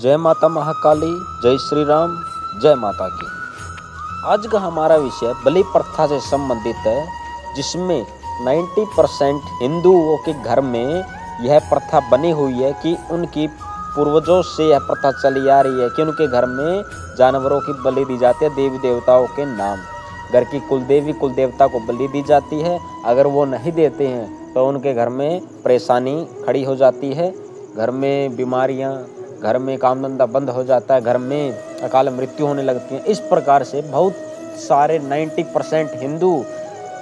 जय माता महाकाली, जय श्री राम, जय माता की। आज का हमारा विषय बलि प्रथा से संबंधित है, जिसमें 90% हिंदुओं के घर में यह प्रथा बनी हुई है कि उनकी पूर्वजों से यह प्रथा चली आ रही है कि उनके घर में जानवरों की बलि दी जाती है देवी देवताओं के नाम। घर की कुलदेवी कुल देवता को बलि दी जाती है। अगर वो नहीं देते हैं तो उनके घर में परेशानी खड़ी हो जाती है, घर में बीमारियां, घर में काम धंधा बंद हो जाता है, घर में अकाल मृत्यु होने लगती है। इस प्रकार से बहुत सारे 90% हिंदू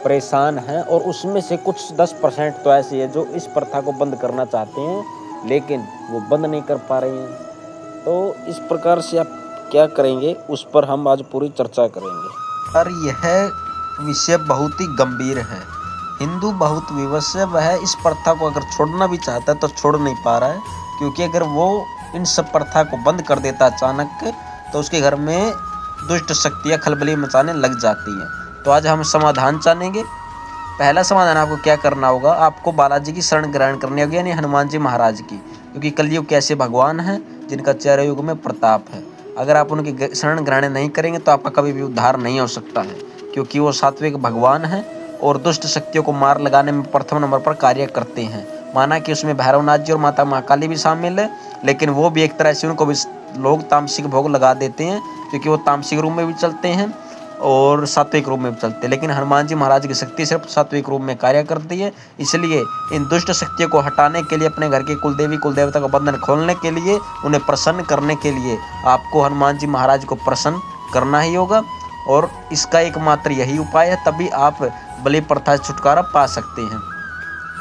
परेशान हैं और उसमें से कुछ 10% तो ऐसी है जो इस प्रथा को बंद करना चाहते हैं, लेकिन वो बंद नहीं कर पा रहे हैं। तो इस प्रकार से आप क्या करेंगे, उस पर हम आज पूरी चर्चा करेंगे। और यह विषय बहुत ही गंभीर है। हिंदू बहुत विवश है, वह इस प्रथा को अगर छोड़ना भी चाहता है तो छोड़ नहीं पा रहा है, क्योंकि अगर वो इन सब प्रथा को बंद कर देता अचानक तो उसके घर में दुष्ट शक्तियाँ खलबली मचाने लग जाती हैं। तो आज हम समाधान जानेंगे। पहला समाधान आपको क्या करना होगा, आपको बालाजी की शरण ग्रहण करनी होगी, यानी हनुमान जी महाराज की, क्योंकि कलयुग के ऐसे भगवान हैं जिनका चारों युग में प्रताप है। अगर आप उनकी शरण ग्रहण नहीं करेंगे तो आपका कभी भी उद्धार नहीं हो सकता है, क्योंकि वो सात्विक भगवान हैं और दुष्ट शक्तियों को मार लगाने में प्रथम नंबर पर कार्य करते हैं। माना कि उसमें भैरवनाथ जी और माता महाकाली भी शामिल है, लेकिन वो भी एक तरह से उनको भी लोग तामसिक भोग लगा देते हैं, क्योंकि वो तामसिक रूप में भी चलते हैं और सात्विक रूप में भी चलते हैं। लेकिन हनुमान जी महाराज की शक्ति सिर्फ सात्विक रूप में कार्य करती है। इसलिए इन दुष्ट शक्तियों को हटाने के लिए, अपने घर की कुलदेवी कुल देवता का बंधन खोलने के लिए, उन्हें प्रसन्न करने के लिए आपको हनुमान जी महाराज को प्रसन्न करना ही होगा। और इसका एकमात्र यही उपाय है, तभी आप बलि प्रथा से छुटकारा पा सकते हैं।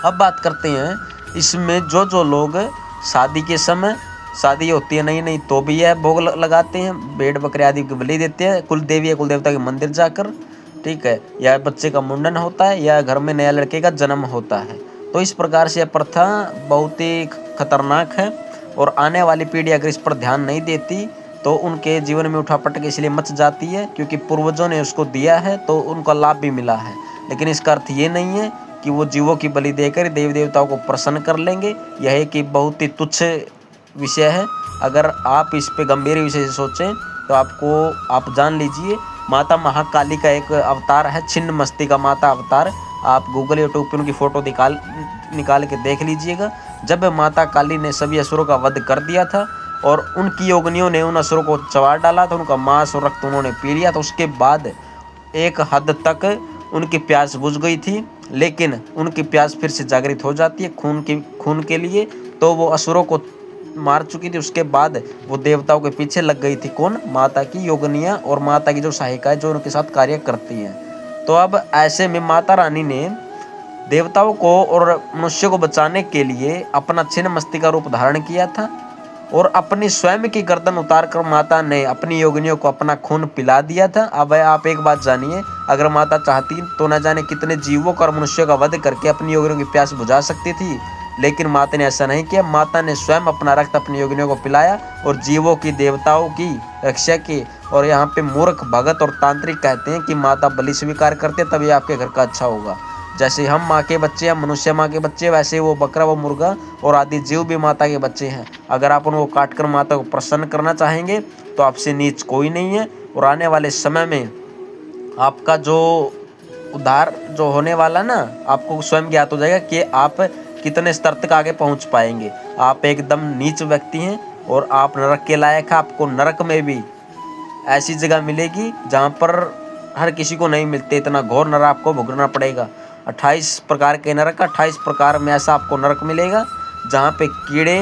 अब बात करते हैं इसमें जो लोग शादी के समय, शादी होती है नहीं तो भी यह भोग लगाते हैं, भेड़ बकरे आदि की बलि देते हैं कुल देवी या कुल देवता के मंदिर जाकर, ठीक है, या बच्चे का मुंडन होता है या घर में नया लड़के का जन्म होता है। तो इस प्रकार से यह प्रथा बहुत ही खतरनाक है और आने वाली पीढ़ी अगर इस पर ध्यान नहीं देती तो उनके जीवन में उठापटक इसलिए मच जाती है क्योंकि पूर्वजों ने उसको दिया है तो उनका लाभ भी मिला है। लेकिन इसका अर्थ ये नहीं है कि वो जीवों की बलि देकर देवी देवताओं को प्रसन्न कर लेंगे। यह एक बहुत ही तुच्छ विषय है। अगर आप इस पे गंभीर विषय से सोचें तो आप जान लीजिए, माता महाकाली का एक अवतार है, छिन्न मस्तिका माता अवतार। आप गूगल यूट्यूब पर उनकी फ़ोटो निकाल के देख लीजिएगा। जब माता काली ने सभी असुरों का वध कर दिया था और उनकी योगिनियों ने उन असुरों को चबाड़ डाला था, उनका मांस और रक्त उन्होंने पी लिया, तो उसके बाद एक हद तक उनकी प्यास बुझ गई थी, लेकिन उनकी प्यास फिर से जागृत हो जाती है खून के लिए। तो वो असुरों को मार चुकी थी, उसके बाद वो देवताओं के पीछे लग गई थी। कौन? माता की योगिनियाँ और माता की जो सहायिकाएं जो उनके साथ कार्य करती हैं। तो अब ऐसे में माता रानी ने देवताओं को और मनुष्य को बचाने के लिए अपना छिन्न मस्तिका रूप धारण किया था और अपनी स्वयं की गर्दन उतार कर माता ने अपनी योगिनियों को अपना खून पिला दिया था। अब आप एक बात जानिए, अगर माता चाहती तो न जाने कितने जीवों का और मनुष्यों का वध करके अपनी योगिनियों की प्यास बुझा सकती थी, लेकिन माता ने ऐसा नहीं किया। माता ने स्वयं अपना रक्त अपनी योगिनियों को पिलाया और जीवों की, देवताओं की रक्षा की। और यहाँ पे मूर्ख भगत और तांत्रिक कहते हैं कि माता बलि स्वीकार करते तभी आपके घर का अच्छा होगा। जैसे हम माँ के बच्चे हैं, मनुष्य माँ के बच्चे, वैसे वो बकरा, वो मुर्गा और आदि जीव भी माता के बच्चे हैं। अगर आप उनको काट कर माता को प्रसन्न करना चाहेंगे तो आपसे नीच कोई नहीं है। और आने वाले समय में आपका जो उद्धार जो होने वाला ना, आपको स्वयं ज्ञात हो जाएगा कि आप कितने स्तर तक आगे पहुंच पाएंगे। आप एकदम नीच व्यक्ति हैं और आप नरक के लायक हैं। आपको नरक में भी ऐसी जगह मिलेगी जहां पर हर किसी को नहीं मिलते, इतना घोर नरक आपको भुगतना पड़ेगा। 28 प्रकार के नरक, 28 प्रकार में ऐसा आपको नरक मिलेगा जहाँ पे कीड़े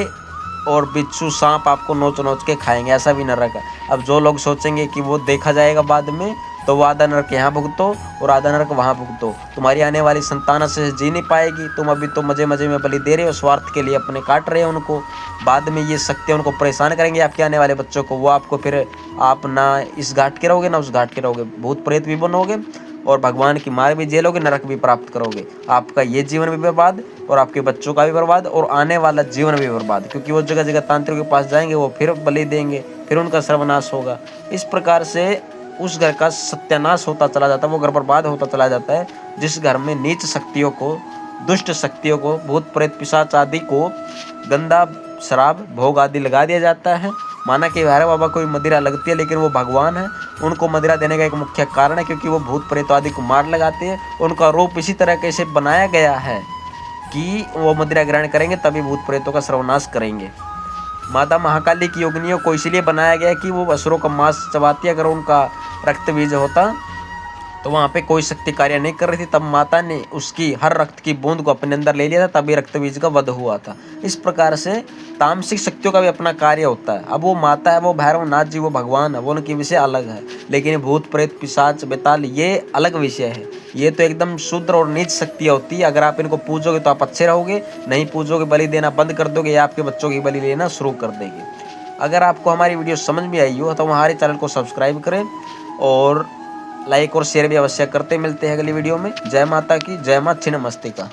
और बिच्छू सांप आपको नोच के खाएंगे, ऐसा भी नरक है। अब जो लोग सोचेंगे कि वो देखा जाएगा बाद में, तो वो आधा नरक यहाँ भुगतो और आधा नरक वहाँ भुगतो। तुम्हारी आने वाली संतान से जी नहीं पाएगी। तुम अभी तो मजे में बलि दे रहे हो, स्वार्थ के लिए अपने काट रहे हो उनको। बाद में ये शक्तियाँ उनको परेशान करेंगे, आपके आने वाले बच्चों को। वो आपको फिर आप ना इस घाट के रहोगे ना उस घाट के रहोगे, भूत प्रेत भी बनोगे और भगवान की मार भी झेलोगे, नरक भी प्राप्त करोगे। आपका ये जीवन भी बर्बाद और आपके बच्चों का भी बर्बाद और आने वाला जीवन भी बर्बाद, क्योंकि वो जगह जगह तांत्रिक के पास जाएंगे, वो फिर बलि देंगे, फिर उनका सर्वनाश होगा। इस प्रकार से उस घर का सत्यानाश होता चला जाता है, वो घर बर्बाद होता चला जाता है जिस घर में नीच शक्तियों को, दुष्ट शक्तियों को, भूत प्रेत पिशाच आदि को गंदा शराब भोग आदि लगा दिया जाता है माना कि भैरव बाबा को भी मदिरा लगती है, लेकिन वो भगवान है, उनको मदिरा देने का एक मुख्य कारण है क्योंकि वो भूत प्रेत आदि को मार लगाते हैं। उनका रूप इसी तरह से बनाया गया है कि वो मदिरा ग्रहण करेंगे तभी भूत प्रेतों का सर्वनाश करेंगे। माता महाकाली की योगिनियों को इसलिए बनाया गया कि वो असुरों का मांस चबाती। अगर उनका रक्त बीज होता तो वहाँ पे कोई शक्ति कार्य नहीं कर रही थी, तब माता ने उसकी हर रक्त की बूंद को अपने अंदर ले लिया था, तभी रक्त बीज का वध हुआ था। इस प्रकार से तामसिक शक्तियों का भी अपना कार्य होता है। अब वो माता है, वो भैरव नाथ जी, वो भगवान है, वो उनकी विषय अलग है। लेकिन भूत प्रेत पिशाच बेताल ये अलग विषय है। ये तो एकदम शुद्र और नीच शक्तियाँ होती है। अगर आप इनको पूजोगे तो आप अच्छे रहोगे, नहीं पूजोगे बलि देना बंद कर दोगे या आपके बच्चों की बलि लेना शुरू कर देंगे। अगर आपको हमारी वीडियो समझ में आई हो तो हमारे चैनल को सब्सक्राइब करें और लाइक और शेयर भी अवश्य करते। मिलते हैं अगली वीडियो में। जय माता की, जय मां छिन्नमस्तिका।